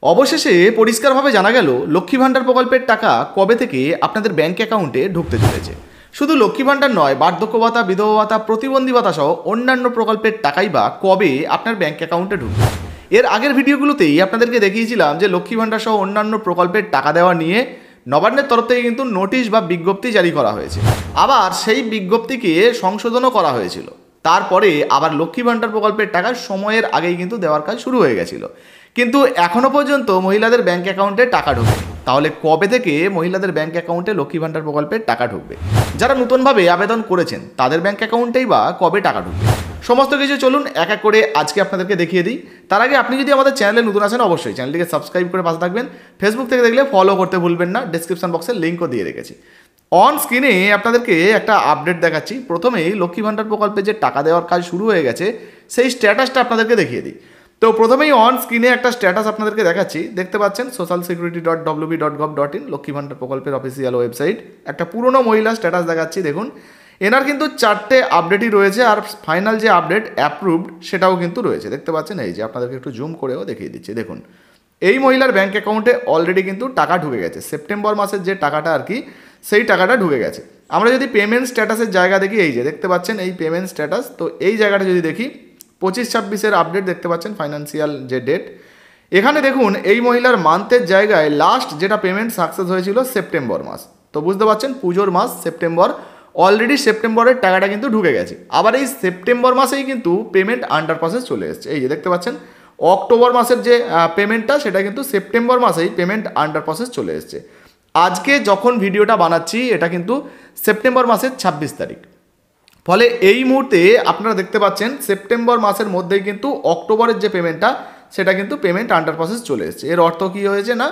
অবশেষে পরিষ্কারভাবে জানা গেল লক্ষ্মী ভাণ্ডার প্রকল্পের টাকা কবে থেকে আপনাদের ব্যাংক অ্যাকাউন্টে ঢুকতে চলেছে। শুধু লক্ষ্মী ভাণ্ডার নয়, বার্ধক্য ভাতা, বিধবা ভাতা, প্রতিবন্ধী ভাতা সহ অন্যান্য প্রকল্পের টাকাই বা কবে আপনার ব্যাংক অ্যাকাউন্টে ঢুকবে। এর আগের ভিডিওগুলোতেই আপনাদেরকে দেখিয়েছিলাম যে লক্ষ্মী ভাণ্ডার সহ অন্যান্য প্রকল্পের টাকা দেওয়া নিয়ে নবান্নের তরফ থেকে কিন্তু নোটিশ বা বিজ্ঞপ্তি জারি করা হয়েছে। আবার সেই বিজ্ঞপ্তিকে সংশোধনও করা হয়েছিল। তারপরে আবার লক্ষ্মী ভাণ্ডার প্রকল্পের টাকা সময়ের আগেই কিন্তু দেওয়ার কাজ শুরু হয়ে গেছিল, কিন্তু এখনও পর্যন্ত মহিলাদের ব্যাংক অ্যাকাউন্টে টাকা ঢুকবে। তাহলে কবে থেকে মহিলাদের ব্যাংক অ্যাকাউন্টে লক্ষ্মী ভাণ্ডার প্রকল্পের টাকা ঢুকবে? যারা নতুনভাবে আবেদন করেছেন তাদের ব্যাংক অ্যাকাউন্টেই বা কবে টাকা ঢুকবে? সমস্ত কিছু চলুন এক এক করে আজকে আপনাদেরকে দেখিয়ে দিই। তার আগে আপনি যদি আমাদের চ্যানেলে নতুন আসেন অবশ্যই চ্যানেলটিকে সাবস্ক্রাইব করে পাশে থাকবেন। ফেসবুক থেকে দেখলে ফলো করতে ভুলবেন না, ডেসক্রিপশন বক্সে লিঙ্কও দিয়ে রেখেছি। অন স্ক্রিনে আপনাদেরকে একটা আপডেট দেখাচ্ছি। প্রথমেই লক্ষ্মী ভাণ্ডার প্রকল্পে যে টাকা দেওয়ার কাজ শুরু হয়ে গেছে সেই স্ট্যাটাসটা আপনাদেরকে দেখিয়ে দিই। তো প্রথমেই অন স্ক্রিনে একটা স্ট্যাটাস আপনাদেরকে দেখাচ্ছি, দেখতে পাচ্ছেন socialsecurity.wb.gov.in লক্ষ্মী ভাণ্ডার প্রকল্পের অফিসিয়াল ওয়েবসাইট। একটা পুরনো মহিলা স্ট্যাটাস দেখাচ্ছি, দেখুন এনার কিন্তু 4টে আপডেটই রয়েছে, আর ফাইনাল যে আপডেট অ্যাপ্রুভড সেটাও কিন্তু রয়েছে। দেখতে পাচ্ছেন, এই যে আপনাদেরকে একটু জুম করেও দেখিয়ে দিচ্ছি। দেখুন এই মহিলার ব্যাংক অ্যাকাউন্টে অলরেডি কিন্তু টাকা ঢুকে গেছে। সেপ্টেম্বর মাসের যে টাকাটা আর কি, সেই টাকাটা ঢুকে গেছে। আমরা যদি পেমেন্ট স্ট্যাটাসের জায়গা দেখি, এই যে দেখতে পাচ্ছেন এই পেমেন্ট স্ট্যাটাস, তো এই জায়গাটা যদি দেখি 25-26-এর আপডেট দেখতে পাচ্ছেন, ফাইন্যান্সিয়াল যে ডেট। এখানে দেখুন এই মহিলার মান্থের জায়গায় লাস্ট যেটা পেমেন্ট সাকসেস হয়েছিল সেপ্টেম্বর মাস। তো বুঝতে পারছেন পুজোর মাস সেপ্টেম্বর, অলরেডি সেপ্টেম্বরের টাকাটা কিন্তু ঢুকে গেছে। আবার এই সেপ্টেম্বর মাসেই কিন্তু পেমেন্ট আন্ডার প্রসেস চলে এসেছে। এই যে দেখতে পাচ্ছেন অক্টোবর মাসের যে পেমেন্টটা সেটা কিন্তু সেপ্টেম্বর মাসেই পেমেন্ট আন্ডার প্রসেস চলে এসেছে। আজকে যখন ভিডিওটা বানাচ্ছি এটা কিন্তু সেপ্টেম্বর মাসের 26 তারিখ। ফলে এই মুহূর্তে আপনারা দেখতে পাচ্ছেন সেপ্টেম্বর মাসের মধ্যেই কিন্তু অক্টোবরের যে পেমেন্টটা সেটা কিন্তু পেমেন্ট আন্ডার প্রসেস চলে এসেছে। এর অর্থ কী হয়েছে না,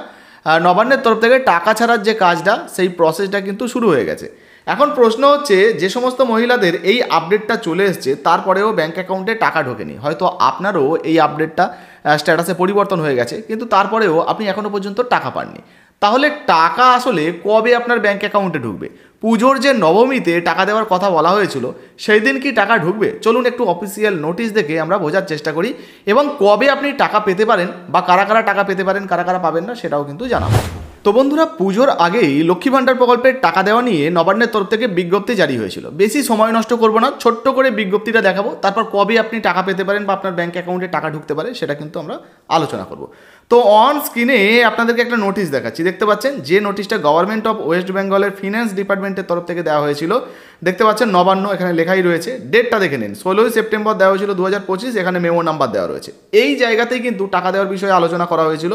নবান্নের তরফ থেকে টাকা ছাড়ার যে কাজটা সেই প্রসেসটা কিন্তু শুরু হয়ে গেছে। এখন প্রশ্ন হচ্ছে, যে সমস্ত মহিলাদের এই আপডেটটা চলে এসছে তারপরেও ব্যাঙ্ক অ্যাকাউন্টে টাকা ঢোকেনি, হয়তো আপনারও এই আপডেটটা স্ট্যাটাসে পরিবর্তন হয়ে গেছে কিন্তু তারপরেও আপনি এখনও পর্যন্ত টাকা পাননি, তাহলে টাকা আসলে কবে আপনার ব্যাঙ্ক অ্যাকাউন্টে ঢুকবে? পুজোর যে নবমীতে টাকা দেওয়ার কথা বলা হয়েছিল সেই দিন কি টাকা ঢুকবে? চলুন একটু অফিসিয়াল নোটিশ দেখে আমরা বোঝার চেষ্টা করি এবং কবে আপনি টাকা পেতে পারেন বা কারা কারা টাকা পেতে পারেন, কারা কারা পাবেন না সেটাও কিন্তু জানাবো। তো বন্ধুরা, পুজোর আগেই লক্ষ্মী ভাণ্ডার প্রকল্পের টাকা দেওয়া নিয়ে নবান্নের তরফ থেকে বিজ্ঞপ্তি জারি হয়েছিল। বেশি সময় নষ্ট করব না, ছোট্ট করে বিজ্ঞপ্তিটা দেখাবো, তারপর কবে আপনি টাকা পেতে পারেন বা আপনার ব্যাঙ্ক অ্যাকাউন্টে টাকা ঢুকতে পারে সেটা কিন্তু আমরা আলোচনা করব। তো অন স্ক্রিনে আপনাদেরকে একটা নোটিশ দেখাচ্ছি, দেখতে পাচ্ছেন যে নোটিশটা গভর্নমেন্ট অফ ওয়েস্ট বেঙ্গলের ফিন্যান্স ডিপার্টমেন্টের তরফ থেকে দেওয়া হয়েছিল। দেখতে পাচ্ছেন নবান্ন, এখানে লেখাই রয়েছে, ডেটটা দেখে নিন 16 সেপ্টেম্বর দেওয়া হয়েছিল 2025, এখানে মেমো নাম্বার দেওয়া রয়েছে। এই জায়গাতেই কিন্তু টাকা দেওয়ার বিষয়ে আলোচনা করা হয়েছিল।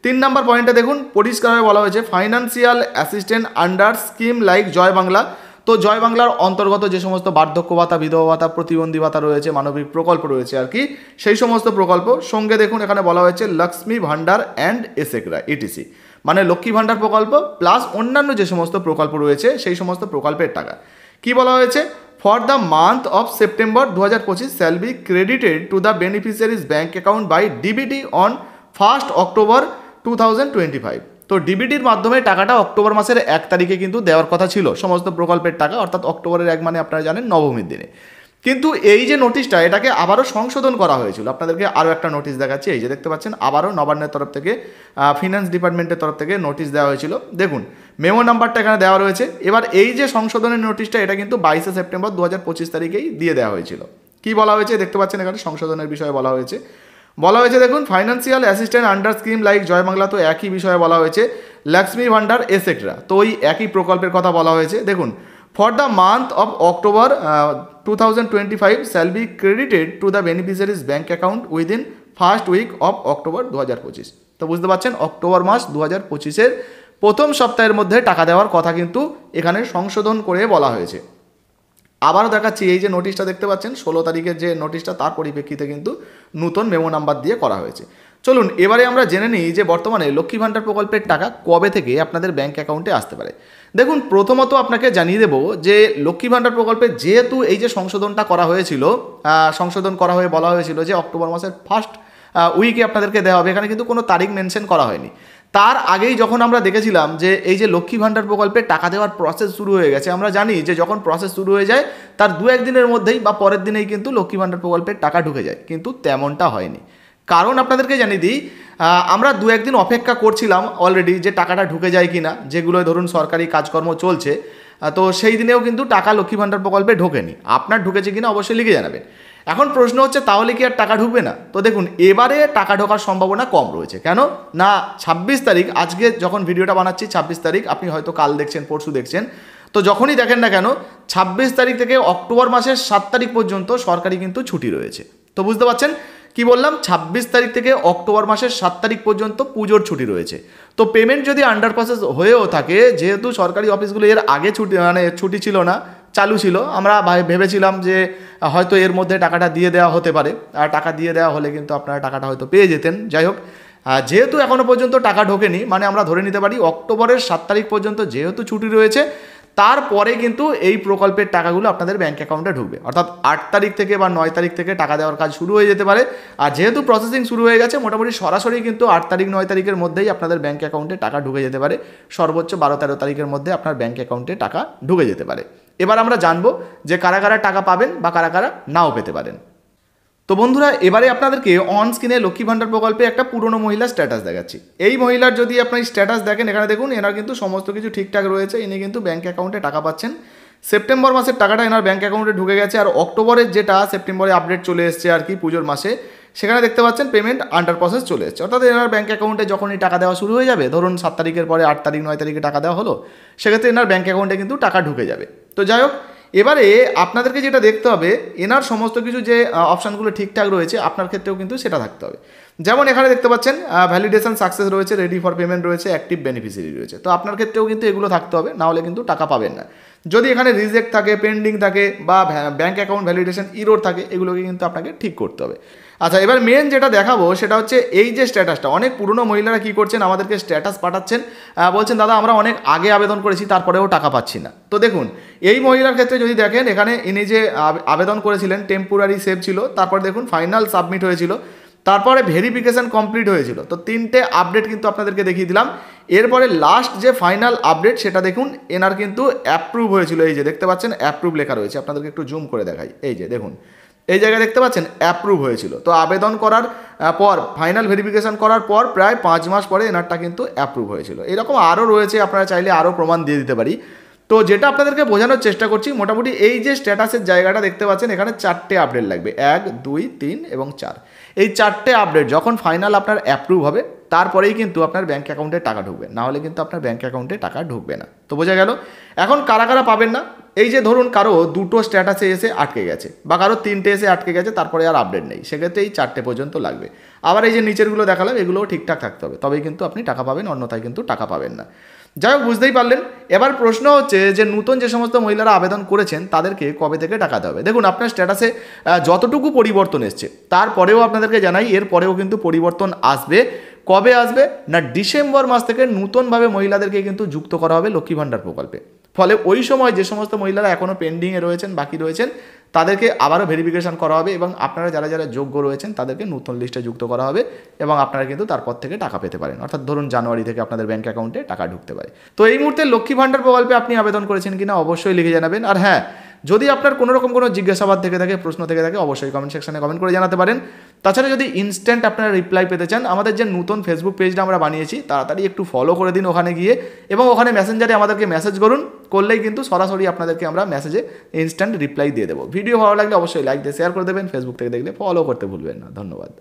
3 নম্বর পয়েন্টে দেখুন পরিষ্কারভাবে বলা হয়েছে financial assistant under scheme like Joy Bangla. তো জয় বাংলার অন্তর্গত যে সমস্ত বার্ধক্য ভাতা, বিধবা ভাতা, প্রতিবন্ধী ভাতা রয়েছে, মানবিক প্রকল্প রয়েছে আর কি, সেই সমস্ত প্রকল্প সঙ্গে দেখুন এখানে বলা হয়েছে লক্ষ্মী ভাণ্ডার অ্যান্ড এসেগ্রা ইটিসি, মানে লক্ষ্মী ভাণ্ডার প্রকল্প প্লাস অন্যান্য যে সমস্ত প্রকল্প রয়েছে সেই সমস্ত প্রকল্পের টাকা। কি বলা হয়েছে? For the month of September 2025 shall be credited to the beneficiaries bank account by DBT on 1 October 2025। তো ডিবিটির মাধ্যমে টাকাটা অক্টোবর মাসের 1 তারিখে কিন্তু দেওয়ার কথা ছিল সমস্ত প্রকল্পের টাকা, অর্থাৎ অক্টোবরের 1 মানে আপনারা জানেন নবমীর দিনে। কিন্তু এই যে নোটিশটা এটাকে আবারও সংশোধন করা হয়েছিল। আপনাদেরকে আরও একটা নোটিশ দেখাচ্ছি, এই যে দেখতে পাচ্ছেন আবারও নবান্নের তরফ থেকে ফিন্যান্স ডিপার্টমেন্টের তরফ থেকে নোটিশ দেওয়া হয়েছিল। দেখুন মেমো নাম্বারটা এখানে দেওয়া রয়েছে। এবার এই যে সংশোধনের নোটিশটা এটা কিন্তু 22 সেপ্টেম্বর 2025 তারিখেই দিয়ে দেওয়া হয়েছিল। কি বলা হয়েছে দেখতে পাচ্ছেন এখানে সংশোধনের বিষয়ে বলা হয়েছে। দেখুন financial assistant under scheme like Joy Bangla, তো একই বিষয়ে বলা হয়েছে লক্ষ্মী ভাণ্ডার এসেট্রা, তো ওই একই প্রকল্পের কথা বলা হয়েছে। দেখুন for the month of October 2025 shall be credited to the beneficiaries bank account within first week of October 2025। তো বুঝতে পারছেন অক্টোবর মাস 2025-এর প্রথম সপ্তাহের মধ্যে টাকা দেওয়ার কথা কিন্তু এখানে সংশোধন করে বলা হয়েছে। আবারও দেখাচ্ছি এই যে নোটিশটা দেখতে পাচ্ছেন 16 তারিখের যে নোটিশটা, তার পরিপ্রেক্ষিতে কিন্তু নতুন মেমো নাম্বার দিয়ে করা হয়েছে। চলুন এবারে আমরা জেনে নিই যে বর্তমানে লক্ষ্মী ভাণ্ডার প্রকল্পের টাকা কবে থেকে আপনাদের ব্যাঙ্ক অ্যাকাউন্টে আসতে পারে। দেখুন প্রথমত আপনাকে জানিয়ে দেবো যে লক্ষ্মী ভাণ্ডার প্রকল্পে যেহেতু এই যে সংশোধনটা করা হয়েছিল, সংশোধন করা হয়ে বলা হয়েছিল যে অক্টোবর মাসের ফার্স্ট উইকে আপনাদেরকে দেওয়া হবে, এখানে কিন্তু কোনো তারিখ মেনশন করা হয়নি। তার আগেই যখন আমরা দেখেছিলাম যে এই যে লক্ষ্মী ভাণ্ডার প্রকল্পে টাকা দেওয়ার প্রসেস শুরু হয়ে গেছে, আমরা জানি যে যখন প্রসেস শুরু হয়ে যায় তার 2-1 দিনের মধ্যেই বা পরের দিনেই কিন্তু লক্ষ্মী ভাণ্ডার প্রকল্পের টাকা ঢুকে যায়, কিন্তু তেমনটা হয়নি। কারণ আপনাদেরকে জানিয়ে দিই, আমরা দু একদিন অপেক্ষা করছিলাম অলরেডি যে টাকাটা ঢুকে যায় কি না, যেগুলো ধরুন সরকারি কাজকর্ম চলছে। তো সেই দিনেও কিন্তু টাকা লক্ষ্মী ভাণ্ডার প্রকল্পে ঢোকেনি। আপনার ঢুকেছে কিনা অবশ্যই লিখে জানাবেন। এখন প্রশ্ন হচ্ছে তাহলে কি আর টাকা ঢুকবে না? তো দেখুন, এবারে টাকা ঢোকার সম্ভাবনা কম রয়েছে। কেন না, 26 তারিখ, আজকে যখন ভিডিওটা বানাচ্ছি 26 তারিখ, আপনি হয়তো কাল দেখছেন, পরশু দেখছেন, তো যখনই দেখেন না কেন 26 তারিখ থেকে অক্টোবর মাসের 7 তারিখ পর্যন্ত সরকারি কিন্তু ছুটি রয়েছে। তো বুঝতে পারছেন কি বললাম, 26 তারিখ থেকে অক্টোবর মাসের 7 তারিখ পর্যন্ত পুজোর ছুটি রয়েছে। তো পেমেন্ট যদি আন্ডার প্রসেস হয়েও থাকে, যেহেতু সরকারি অফিসগুলো এর আগে ছুটি ছিল না, চালু ছিল, আমরা ভেবেছিলাম যে হয়তো এর মধ্যে টাকাটা দিয়ে দেওয়া হতে পারে, আর টাকা দিয়ে দেওয়া হলে কিন্তু আপনারা টাকাটা হয়তো পেয়ে যেতেন। যাই হোক, যেহেতু এখনও পর্যন্ত টাকা ঢোকেনি, মানে আমরা ধরে নিতে পারি অক্টোবরের 7 তারিখ পর্যন্ত যেহেতু ছুটি রয়েছে, তারপরে কিন্তু এই প্রকল্পের টাকাগুলো আপনাদের ব্যাঙ্ক অ্যাকাউন্টে ঢুকবে। অর্থাৎ 8 তারিখ থেকে বা 9 তারিখ থেকে টাকা দেওয়ার কাজ শুরু হয়ে যেতে পারে। আর যেহেতু প্রসেসিং শুরু হয়ে গেছে, মোটামুটি সরাসরি কিন্তু 8 তারিখ 9 তারিখের মধ্যেই আপনাদের ব্যাঙ্ক অ্যাকাউন্টে টাকা ঢুকে যেতে পারে। সর্বোচ্চ 12-13 তারিখের মধ্যে আপনার ব্যাঙ্ক অ্যাকাউন্টে টাকা ঢুকে যেতে পারে। এবার আমরা জানবো যে কারা কারা টাকা পাবেন বা কারা কারা নাও পেতে পারেন। তো বন্ধুরা, এবারে আপনাদেরকে অন স্ক্রিনে লক্ষ্মী ভাণ্ডার প্রকল্পে একটা পুরনো মহিলার স্ট্যাটাস দেখাচ্ছি। এই মহিলার যদি আপনি স্ট্যাটাস দেখেন, এখানে দেখুন এনার কিন্তু সমস্ত কিছু ঠিকঠাক রয়েছে। ইনি কিন্তু ব্যাঙ্ক অ্যাকাউন্টে টাকা পাচ্ছেন। সেপ্টেম্বর মাসের টাকাটা এনার ব্যাঙ্ক অ্যাকাউন্টে ঢুকে গেছে। আর অক্টোবরের যেটা সেপ্টেম্বরে আপডেট চলে এসছে আর কি, পুজোর মাসে, সেখানে দেখতে পাচ্ছেন পেমেন্ট আন্ডার প্রসেস চলে এসছে। অর্থাৎ এনার ব্যাঙ্ক অ্যাকাউন্টে যখনই টাকা দেওয়া শুরু হয়ে যাবে, ধরুন 7 তারিখের পরে 8 তারিখ 9 তারিখে টাকা দেওয়া হলো, সেক্ষেত্রে এনার ব্যাঙ্ক অ্যাকাউন্টে কিন্তু টাকা ঢুকে যাবে। তো যাই হোক, এবারে আপনাদেরকে যেটা দেখতে হবে, এনার সমস্ত কিছু যে অপশানগুলো ঠিকঠাক রয়েছে, আপনার ক্ষেত্রেও কিন্তু সেটা থাকতে হবে। যেমন এখানে দেখতে পাচ্ছেন ভ্যালিডেশন সাকসেস রয়েছে, রেডি ফর পেমেন্ট রয়েছে, অ্যাক্টিভ বেনিফিসিয়ারি রয়েছে। তো আপনার ক্ষেত্রেও কিন্তু এগুলো থাকতে হবে, নাহলে কিন্তু টাকা পাবেন না। যদি এখানে রিজেক্ট থাকে, পেন্ডিং থাকে, বা ব্যাঙ্ক অ্যাকাউন্ট ভ্যালিডেশন ইরোর থাকে, এগুলোকে কিন্তু আপনাকে ঠিক করতে হবে। আচ্ছা, এবার মেন যেটা দেখাবো সেটা হচ্ছে এই যে স্ট্যাটাসটা। অনেক পুরনো মহিলারা কী করছেন, আমাদেরকে স্ট্যাটাস পাঠাচ্ছেন, বলছেন দাদা আমরা অনেক আগে আবেদন করেছি, তারপরেও টাকা পাচ্ছি না। তো দেখুন, এই মহিলার ক্ষেত্রে যদি দেখেন, এখানে ইনি যে আবেদন করেছিলেন টেম্পোরারি সেভ ছিল, তারপর দেখুন ফাইনাল সাবমিট হয়েছিল, তারপরে ভেরিফিকেশান কমপ্লিট হয়েছিল। তো 3টে আপডেট কিন্তু আপনাদেরকে দেখিয়ে দিলাম। এরপরে লাস্ট যে ফাইনাল আপডেট, সেটা দেখুন এনার কিন্তু অ্যাপ্রুভ হয়েছিল। এই যে দেখতে পাচ্ছেন অ্যাপ্রুভ লেখা রয়েছে, আপনাদেরকে একটু জুম করে দেখাই। এই যে দেখুন, এই জায়গায় দেখতে পাচ্ছেন অ্যাপ্রুভ হয়েছিল। তো আবেদন করার পর, ফাইনাল ভেরিফিকেশান করার পর প্রায় 5 মাস পরে এনারটা কিন্তু অ্যাপ্রুভ হয়েছিল। এরকম আরও রয়েছে, আপনারা চাইলে আরও প্রমাণ দিয়ে দিতে পারি। তো যেটা আপনাদেরকে বোঝানোর চেষ্টা করছি, মোটামুটি এই যে স্ট্যাটাসের জায়গাটা দেখতে পাচ্ছেন, এখানে 4টে আপডেট লাগবে, 1, 2, 3 এবং 4। এই 4টে আপডেট যখন ফাইনাল আপনার অ্যাপ্রুভ হবে, তারপরেই কিন্তু আপনার ব্যাঙ্ক অ্যাকাউন্টে টাকা ঢুকবে, না হলে কিন্তু আপনার ব্যাঙ্ক অ্যাকাউন্টে টাকা ঢুকবে না। তো বোঝা গেল। এখন কারা কারা পাবেন না, এই যে ধরুন কারো 2টো স্ট্যাটাসে এসে আটকে গেছে, বা কারো 3টে এসে আটকে গেছে, তারপরে আর আপডেট নেই, সেক্ষেত্রে এই 4টে পর্যন্ত লাগবে। আবার এই যে নিচেরগুলো দেখালাম, এগুলোও ঠিকঠাক থাকতে হবে, তবেই কিন্তু আপনি টাকা পাবেন, অন্যথায় কিন্তু টাকা পাবেন না। যাই হোক, বুঝতেই পারলেন। এবার প্রশ্ন হচ্ছে যে নতুন যে সমস্ত মহিলারা আবেদন করেছেন, তাদেরকে কবে থেকে টাকা দেওয়া হবে। দেখুন, আপনার স্ট্যাটাসে যতটুকু পরিবর্তন এসছে, তারপরেও আপনাদেরকে জানাই, এর পরেও কিন্তু পরিবর্তন আসবে। কবে আসবে না, ডিসেম্বর মাস থেকে নতুনভাবে মহিলাদেরকে কিন্তু যুক্ত করা হবে লক্ষ্মী ভাণ্ডার প্রকল্পে। ফলে ওই সময় যে সমস্ত মহিলারা এখনও পেন্ডিংয়ে রয়েছেন, বাকি রয়েছেন, তাদেরকে আবারও ভেরিফিকেশান করা হবে, এবং আপনারা যারা যারা যোগ্য রয়েছেন তাদেরকে নতুন লিস্টে যুক্ত করা হবে, এবং আপনারা কিন্তু তারপর থেকে টাকা পেতে পারেন। অর্থাৎ ধরুন জানুয়ারি থেকে আপনাদের ব্যাঙ্ক অ্যাকাউন্টে টাকা ঢুকতে পারে। তো এই মুহূর্তে লক্ষ্মী ভাণ্ডার প্রকল্পে আপনি আবেদন করেছেন কিনা অবশ্যই লিখে জানাবেন। আর হ্যাঁ, যদি আপনার কোনো রকম কোনো জিজ্ঞাসাবাদ থেকে থাকে, প্রশ্ন থেকে থাকে, অবশ্যই কমেন্ট সেকশনে কমেন্ট করে জানাতে পারেন। তাছাড়া যদি ইনস্ট্যান্ট আপনারা রিপ্লাই পেতে চান, আমাদের যে নতুন ফেসবুক পেজটা আমরা বানিয়েছি, তাড়াতাড়ি একটু ফলো করে দিন ওখানে গিয়ে, এবং ওখানে মেসেঞ্জারে আমাদেরকে মেসেজ করুন, করলেই কিন্তু সরাসরি আপনাদেরকে আমরা মেসেজে ইনস্ট্যান্ট রিপ্লাই দিয়ে দেবো। ভিডিও ভালো লাগলে অবশ্যই লাইক দিয়ে শেয়ার করে দেবেন, ফেসবুক থেকে দেখলে ফলো করতে ভুলবেন না। ধন্যবাদ।